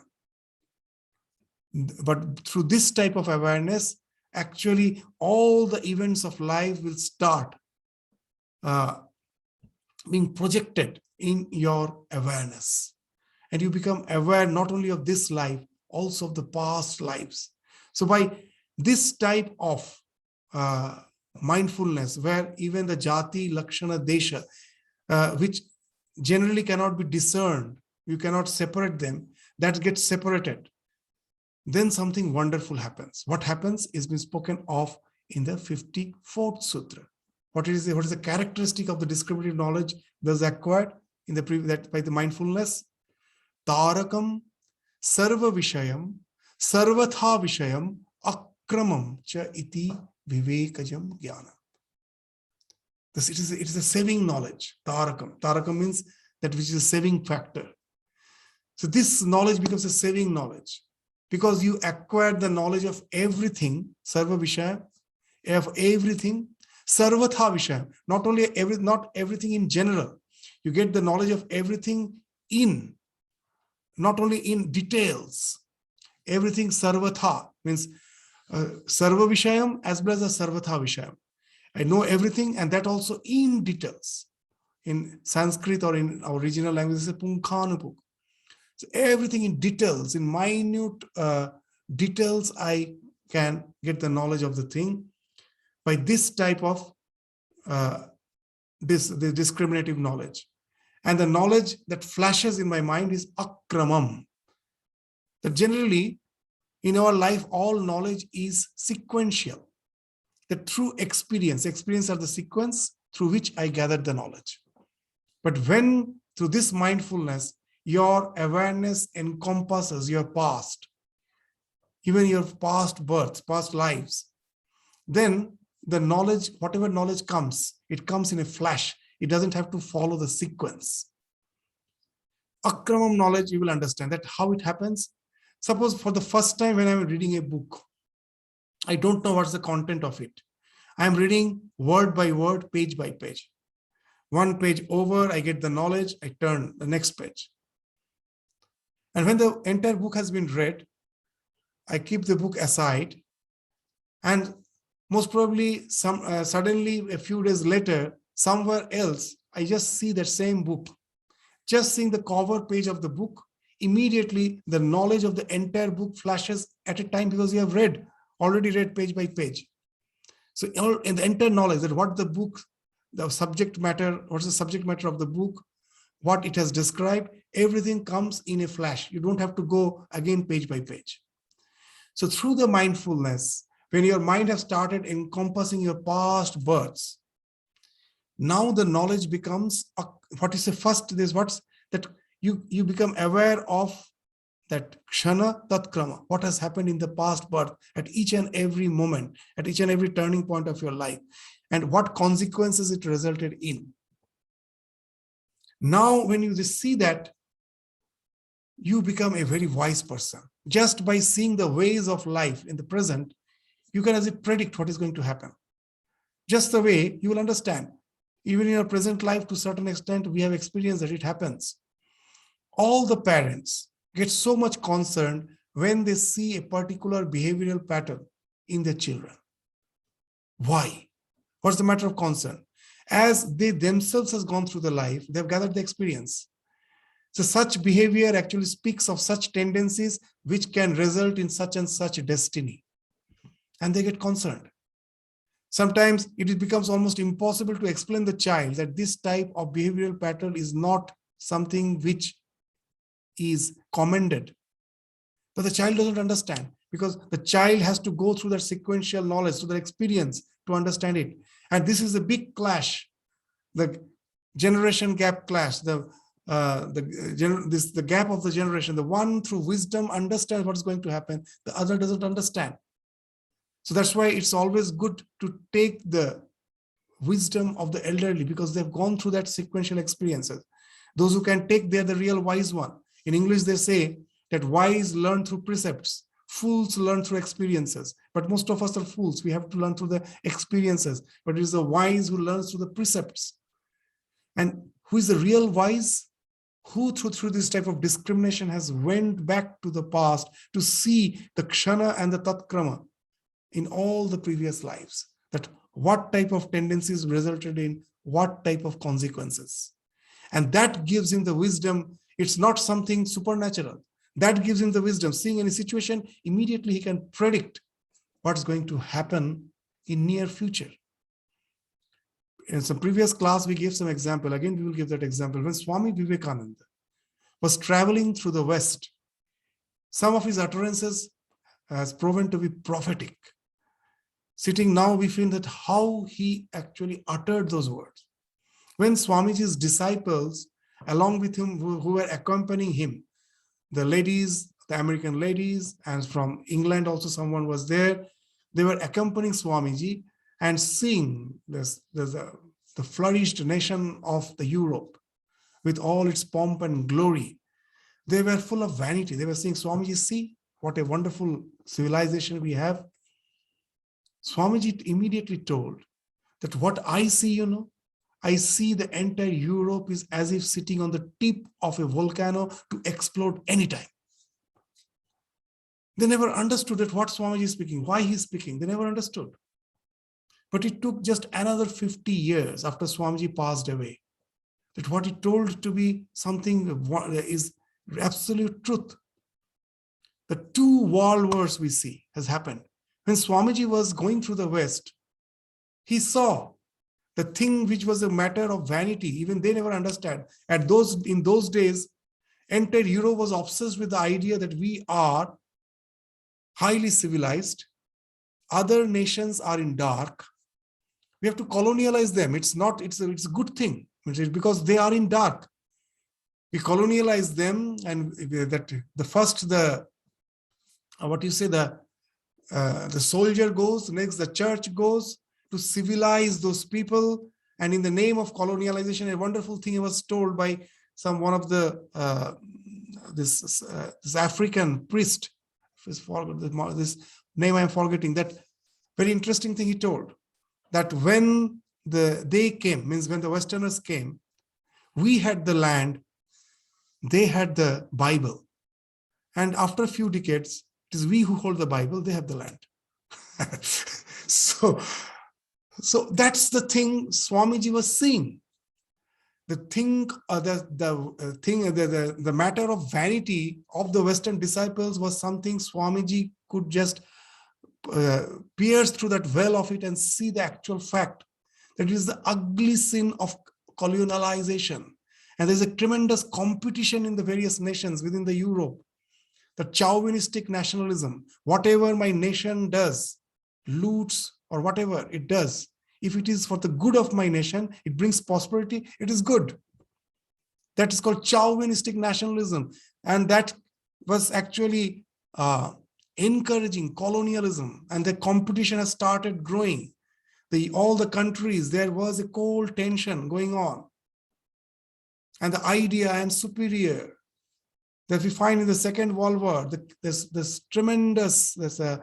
But through this type of awareness, actually all the events of life will start being projected in your awareness. And you become aware not only of this life, also of the past lives. So by this type of mindfulness, where even the jati, lakshana, desha, which generally cannot be discerned, you cannot separate them, that gets separated, then something wonderful happens. What happens is been spoken of in the 54th sutra. What is the characteristic of the discriminative knowledge that is acquired in the that by the mindfulness? Tarakam sarva vishayam sarvatha vishayam akramam cha iti vivekajam jnana. This it is a saving knowledge. Tarakam. Tarakam means that which is a saving factor. So this knowledge becomes a saving knowledge because you acquire the knowledge of everything, sarva vishaya, of everything, sarvatha vishaya. Not everything in general. You get the knowledge of everything in, not only in details. Everything sarvatha means sarva vishayam as well as a sarvatha vishayam. I know everything, and that also in details. In Sanskrit or in our regional language, it's a punkhanupuk. So everything in details, in minute details, I can get the knowledge of the thing by this type of the discriminative knowledge. And the knowledge that flashes in my mind is akramam. That generally, in our life, all knowledge is sequential. The true experience are the sequence through which I gathered the knowledge. But when through this mindfulness, your awareness encompasses your past, even your past births, past lives, then the knowledge, whatever knowledge comes, it comes in a flash. It doesn't have to follow the sequence. Akramam knowledge, you will understand that how it happens. Suppose for the first time when I'm reading a book, I don't know what's the content of it. I'm reading word by word, page by page. One page over, I get the knowledge, I turn the next page. And when the entire book has been read, I keep the book aside, and most probably suddenly a few days later, somewhere else, I just see that same book. Just seeing the cover page of the book, immediately the knowledge of the entire book flashes at a time because you have already read page by page. So in the entire knowledge that what the book, the subject matter, what's the subject matter of the book, what it has described, everything comes in a flash. You don't have to go again page by page. So through the mindfulness, when your mind has started encompassing your past births, now the knowledge becomes, what is the first, there's what's that you become aware of that kshana tatkrama, what has happened in the past birth at each and every moment, at each and every turning point of your life, and what consequences it resulted in. Now, when you see that, you become a very wise person. Just by seeing the ways of life in the present, you can as if predict what is going to happen. Just the way you will understand. Even in your present life, to a certain extent, we have experienced that it happens. All the parents get so much concerned when they see a particular behavioral pattern in their children. Why? What's the matter of concern? As they themselves has gone through the life, they've gathered the experience. So such behavior actually speaks of such tendencies which can result in such and such destiny. And they get concerned. Sometimes it becomes almost impossible to explain the child that this type of behavioral pattern is not something which is commended. But the child doesn't understand because the child has to go through that sequential knowledge, through the experience to understand it. And this is a big clash, the generation gap clash, the gap of the generation. The one through wisdom understands what's going to happen, the other doesn't understand. So that's why it's always good to take the wisdom of the elderly because they've gone through that sequential experiences. Those who can take, they're the real wise one. In English, they say that wise learn through precepts, fools learn through experiences. But most of us are fools. We have to learn through the experiences. But it is the wise who learns through the precepts. And who is the real wise? who through this type of discrimination has went back to the past to see the kshana and the tatkrama in all the previous lives, that what type of tendencies resulted in what type of consequences. And that gives him the wisdom. It's not something supernatural. That gives him the wisdom. Seeing any situation, immediately he can predict what's going to happen in near future. In some previous class, we gave some example. Again, we will give that example. When Swami Vivekananda was traveling through the West, some of his utterances has proven to be prophetic. Sitting now, we feel that how he actually uttered those words. When Swamiji's disciples, along with him, who were accompanying him, the ladies, the American ladies, and from England also someone was there, they were accompanying Swamiji and seeing the flourished nation of the Europe with all its pomp and glory. They were full of vanity. They were saying, Swamiji, see what a wonderful civilization we have. Swamiji immediately told that what I see, I see the entire Europe is as if sitting on the tip of a volcano to explode anytime. They never understood that what Swamiji is speaking, why he's speaking. They never understood. But it took just another 50 years after Swamiji passed away, that what he told to be something is absolute truth. The 2 world wars we see has happened. When Swamiji was going through the West, he saw the thing which was a matter of vanity. Even they never understand. In those days, entire Europe was obsessed with the idea that we are highly civilized. Other nations are in dark. We have to colonialize them. It's a good thing because they are in dark. We colonialize them, and the soldier goes, next the church goes to civilize those people. And in the name of colonialization, a wonderful thing was told by this African priest. This name I'm forgetting. That very interesting thing he told, that when they came, means when the Westerners came, we had the land, they had the Bible. And after a few decades, it is we who hold the Bible, they have the land. So that's the thing Swamiji was seeing. The matter of vanity of the Western disciples was something Swamiji could just pierce through that veil of it and see the actual fact that it is the ugly sin of colonialization. And there's a tremendous competition in the various nations within the Europe. The chauvinistic nationalism, whatever my nation does, loots or whatever it does, if it is for the good of my nation, it brings prosperity, it is good. That is called chauvinistic nationalism. And that was actually encouraging colonialism, and the competition has started growing. All the countries, there was a cold tension going on. And the idea I am superior that we find in the Second World War, this tremendous, the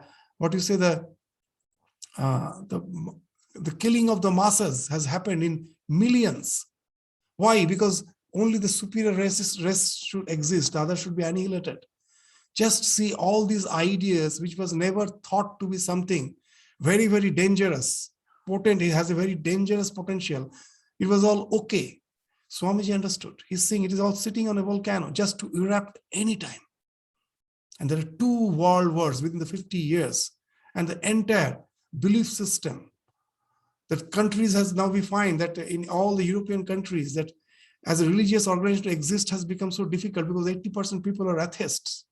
killing of the masses has happened in millions. Why? Because only the superior race should exist, others should be annihilated. Just see all these ideas, which was never thought to be something very, very dangerous, potent. It has a very dangerous potential. It was all okay. Swamiji understood. He's saying it is all sitting on a volcano just to erupt anytime. And there are 2 world wars within the 50 years. And the entire belief system that countries has now, we find that in all the European countries, that as a religious organization to exist has become so difficult because 80% people are atheists.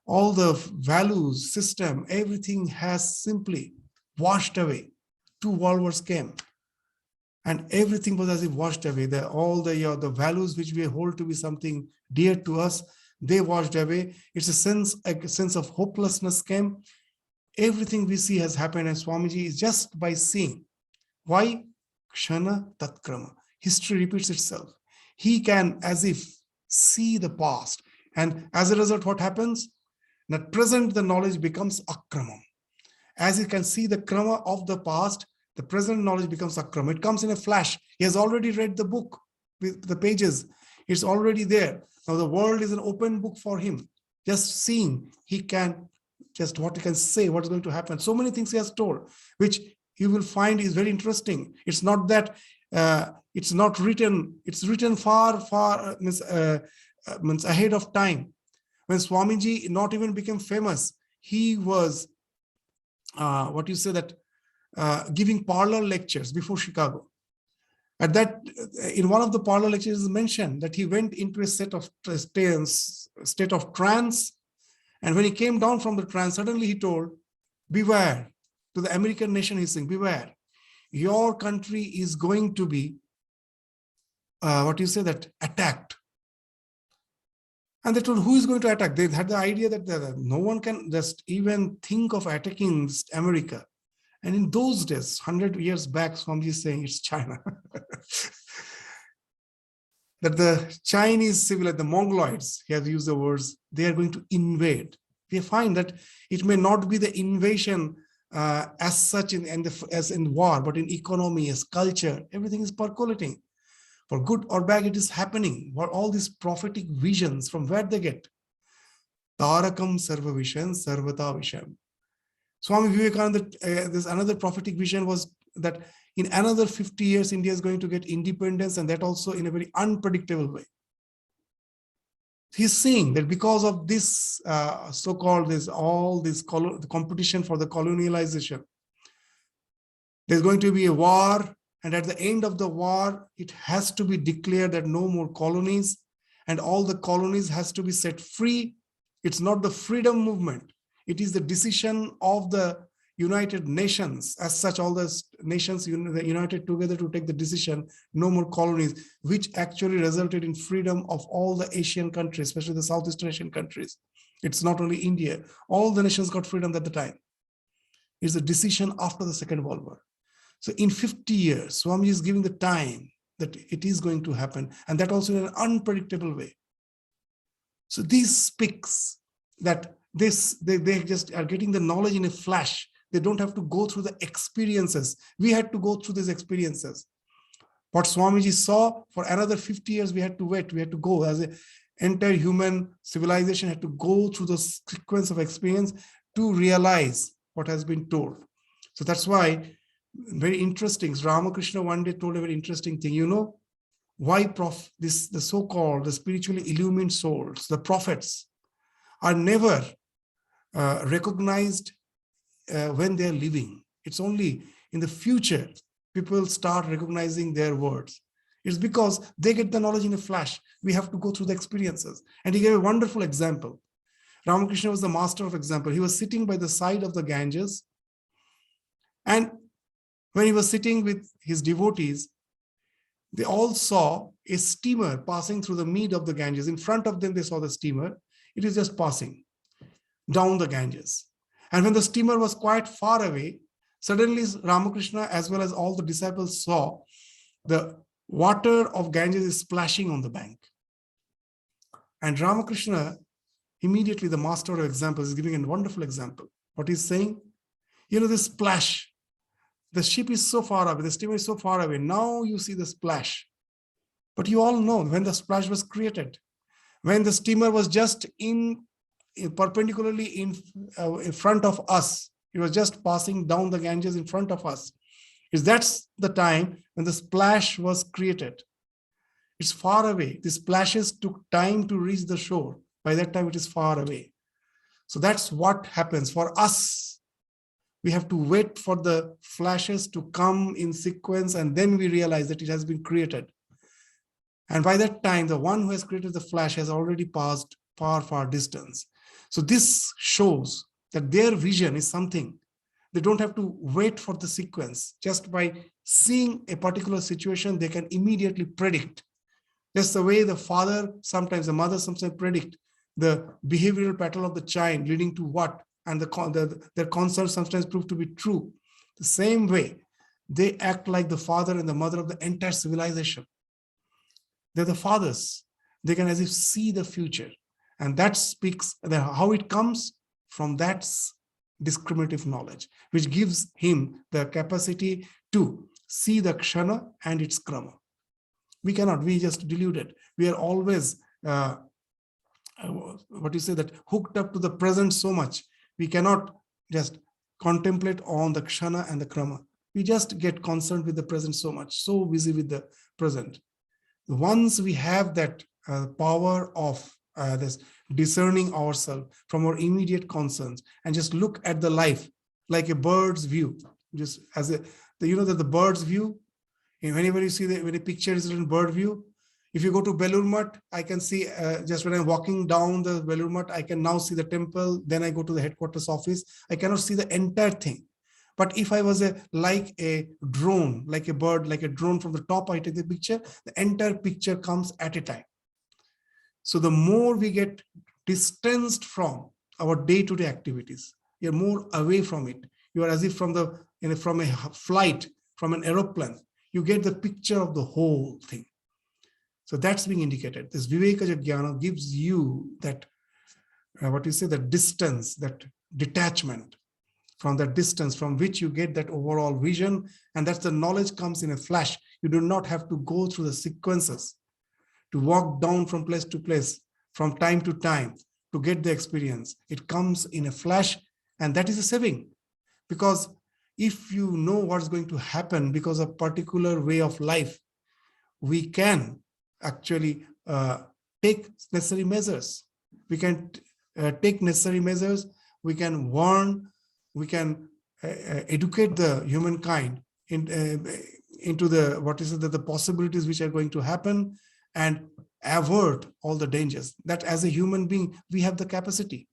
All the values, system, everything has simply washed away. 2 world wars came. And everything was as if washed away. All the values which we hold to be something dear to us, they washed away. It's a sense of hopelessness came. Everything we see has happened, and Swamiji is just by seeing. Why? Kshana Tatkrama. History repeats itself. He can as if see the past. And as a result, what happens? At present, the knowledge becomes akramam. As he can see the krama of the past, the present knowledge becomes akram. It comes in a flash. He has already read the book with the pages. It's already there. Now the world is an open book for him. Just seeing, he can just what he can say, what's going to happen. So many things he has told, which you will find is very interesting. It's not that it's not written, it's written far, means ahead of time. When Swamiji not even became famous, he was, giving parlor lectures before Chicago. At that, in one of the parlor lectures is mentioned that he went into a state of trance. And when he came down from the trance, suddenly he told, beware, to the American nation, he's saying, beware, your country is going to be, attacked. And they told, who is going to attack? They had the idea that no one can just even think of attacking America. And in those days, 100 years back, Swamiji is saying it's China. That the Chinese civil, the Mongoloids, he has used the words, they are going to invade. We find that it may not be the invasion as such as in war, but in economy, as culture, everything is percolating. For good or bad, it is happening. What all these prophetic visions, from where they get? Tarakam sarva vishan sarvata visham. Swami Vivekananda, there's another prophetic vision was that in another 50 years, India is going to get independence, and that also in a very unpredictable way. He's saying that because of this so-called, the competition for the colonialization, there's going to be a war, and at the end of the war, it has to be declared that no more colonies, and all the colonies has to be set free. It's not the freedom movement. It is the decision of the United Nations. As such, all the nations united together to take the decision, no more colonies, which actually resulted in freedom of all the Asian countries, especially the Southeast Asian countries. It's not only India. All the nations got freedom at the time. It's a decision after the Second World War. So in 50 years, Swami is giving the time that it is going to happen, and that also in an unpredictable way. So this speaks that they just are getting the knowledge in a flash. They don't have to go through the experiences. We had to go through these experiences. What Swamiji saw, for another 50 years, we had to wait. We had to go, as an entire human civilization had to go through the sequence of experience to realize what has been told. So that's why, very interesting, Ramakrishna one day told a very interesting thing. You know why the so-called, the spiritually illumined souls, the prophets, are never recognized when they're living. It's only in the future people start recognizing their words. It's because they get the knowledge in a flash. We have to go through the experiences. And he gave a wonderful example. Ramakrishna was the master of example. He was sitting by the side of the Ganges. And when he was sitting with his devotees, they all saw a steamer passing through the mead of the Ganges. In front of them, they saw the steamer. It is just passing down the Ganges. And when the steamer was quite far away, suddenly Ramakrishna, as well as all the disciples, saw the water of Ganges is splashing on the bank. And Ramakrishna, immediately the master of examples, is giving a wonderful example. What he's saying, you know, this splash, the ship is so far away, the steamer is so far away. Now you see the splash. But you all know when the splash was created, when the steamer was just perpendicularly in front of us, it was just passing down the Ganges in front of us. That's the time when the splash was created. It's far away. The splashes took time to reach the shore. By that time, it is far away. So that's what happens for us. We have to wait for the flashes to come in sequence, and then we realize that it has been created. And by that time, the one who has created the flash has already passed far, far distance. So this shows that their vision is something. They don't have to wait for the sequence. Just by seeing a particular situation, they can immediately predict. Just the way the father, sometimes the mother, sometimes predict the behavioral pattern of the child leading to what, and their concerns sometimes prove to be true. The same way, they act like the father and the mother of the entire civilization. They're the fathers. They can as if see the future. And that speaks how it comes from that discriminative knowledge, which gives him the capacity to see the kshana and its krama. We cannot. We just deluded. We are always, that hooked up to the present so much. We cannot just contemplate on the kshana and the krama. We just get concerned with the present so much, so busy with the present. Once we have that power of this discerning ourselves from our immediate concerns and just look at the life like a bird's view, just as that the bird's view, whenever you see when a picture is in bird view, if you go to Belur Math, I can see just when I'm walking down the Belur Math, I can now see the temple. Then I go to the headquarters office. I cannot see the entire thing. But if I was like a drone, like a bird, like a drone from the top, I take the picture, the entire picture comes at a time. So the more we get distanced from our day-to-day activities, you're more away from it. You are as if from a flight, from an aeroplane, you get the picture of the whole thing. So that's being indicated. This Vivekaja Jnana gives you that, that distance, that detachment from that distance from which you get that overall vision. And that's the knowledge comes in a flash. You do not have to go through the sequences to walk down from place to place, from time to time to get the experience. It comes in a flash, and that is a saving. Because if you know what's going to happen because of particular way of life, we can actually take necessary measures. We can take necessary measures. We can warn. We can educate the humankind into the possibilities which are going to happen and avert all the dangers. That as a human being, we have the capacity.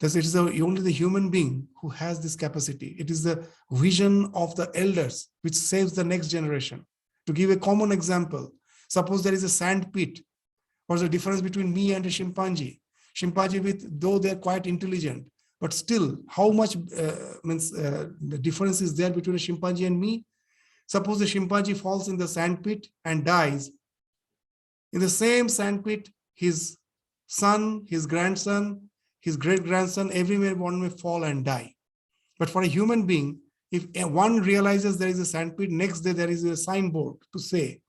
Thus, it is only the human being who has this capacity. It is the vision of the elders which saves the next generation. To give a common example, suppose there is a sand pit. What's the difference between me and a chimpanzee? Chimpanzee, though they're quite intelligent, but still, how much the difference is there between a chimpanzee and me? Suppose the chimpanzee falls in the sand pit and dies. In the same sand pit, his son, his grandson, his great-grandson, everyone may fall and die. But for a human being, if one realizes there is a sand pit, next day there is a signboard to say,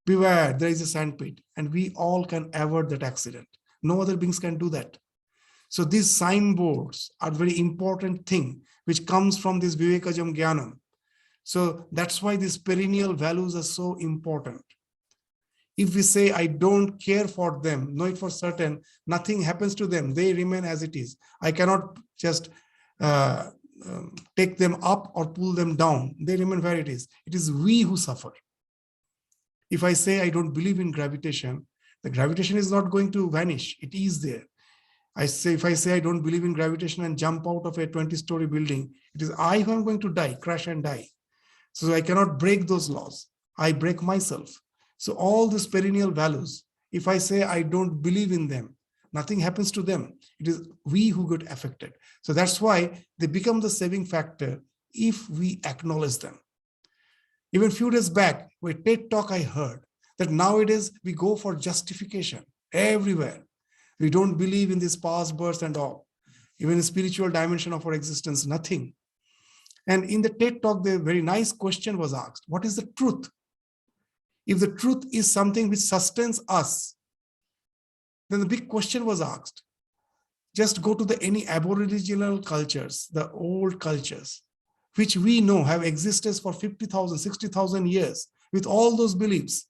beware, there is a sand pit, and we all can avert that accident. No other beings can do that. So these signboards are very important thing which comes from this Vivekajam Jnanam. So that's why these perennial values are so important. If we say, I don't care for them, know it for certain, nothing happens to them, they remain as it is. I cannot just take them up or pull them down. They remain where it is. It is we who suffer. If I say I don't believe in gravitation, the gravitation is not going to vanish. It is there. If I say I don't believe in gravitation and jump out of a 20-story building, it is I who am going to die, crash and die. So I cannot break those laws. I break myself. So all these perennial values, if I say I don't believe in them, nothing happens to them. It is we who get affected. So that's why they become the saving factor if we acknowledge them. Even a few days back, with TED Talk, I heard that nowadays we go for justification everywhere. We don't believe in this past births and all. Even the spiritual dimension of our existence, nothing. And in the TED Talk, the very nice question was asked, what is the truth? If the truth is something which sustains us, then the big question was asked. Just go to any aboriginal cultures, the old cultures, which we know have existed for 50,000, 60,000 years with all those beliefs.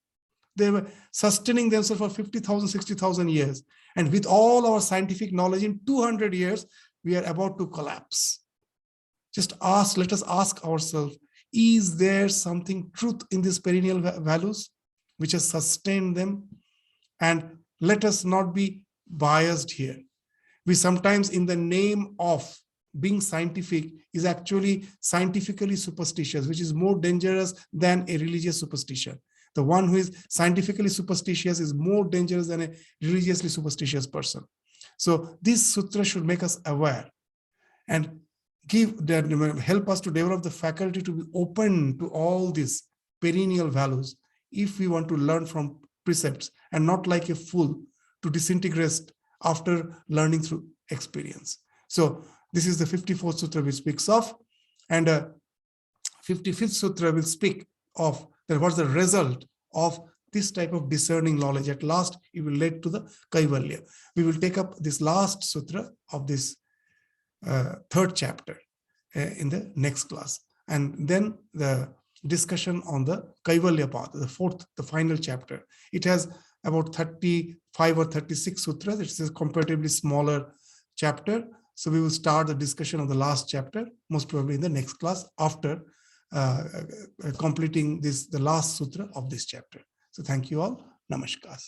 They were sustaining themselves for 50,000, 60,000 years. And with all our scientific knowledge in 200 years, we are about to collapse. Let us ask ourselves, is there something truth in these perennial values which has sustained them? And let us not be biased here. We sometimes, in the name of being scientific, is actually scientifically superstitious, which is more dangerous than a religious superstition. The one who is scientifically superstitious is more dangerous than a religiously superstitious person. So this sutra should make us aware and help us to develop the faculty to be open to all these perennial values if we want to learn from precepts and not like a fool to disintegrate after learning through experience. So this is the 54th sutra which speaks of, and 55th sutra will speak of what's the result of this type of discerning knowledge. At last, it will lead to the Kaivalya. We will take up this last sutra of this third chapter in the next class. And then the discussion on the Kaivalya path, the fourth, the final chapter. It has about 35 or 36 sutras. It's a comparatively smaller chapter. So we will start the discussion of the last chapter, most probably in the next class after completing the last sutra of this chapter. So thank you all. Namaskar.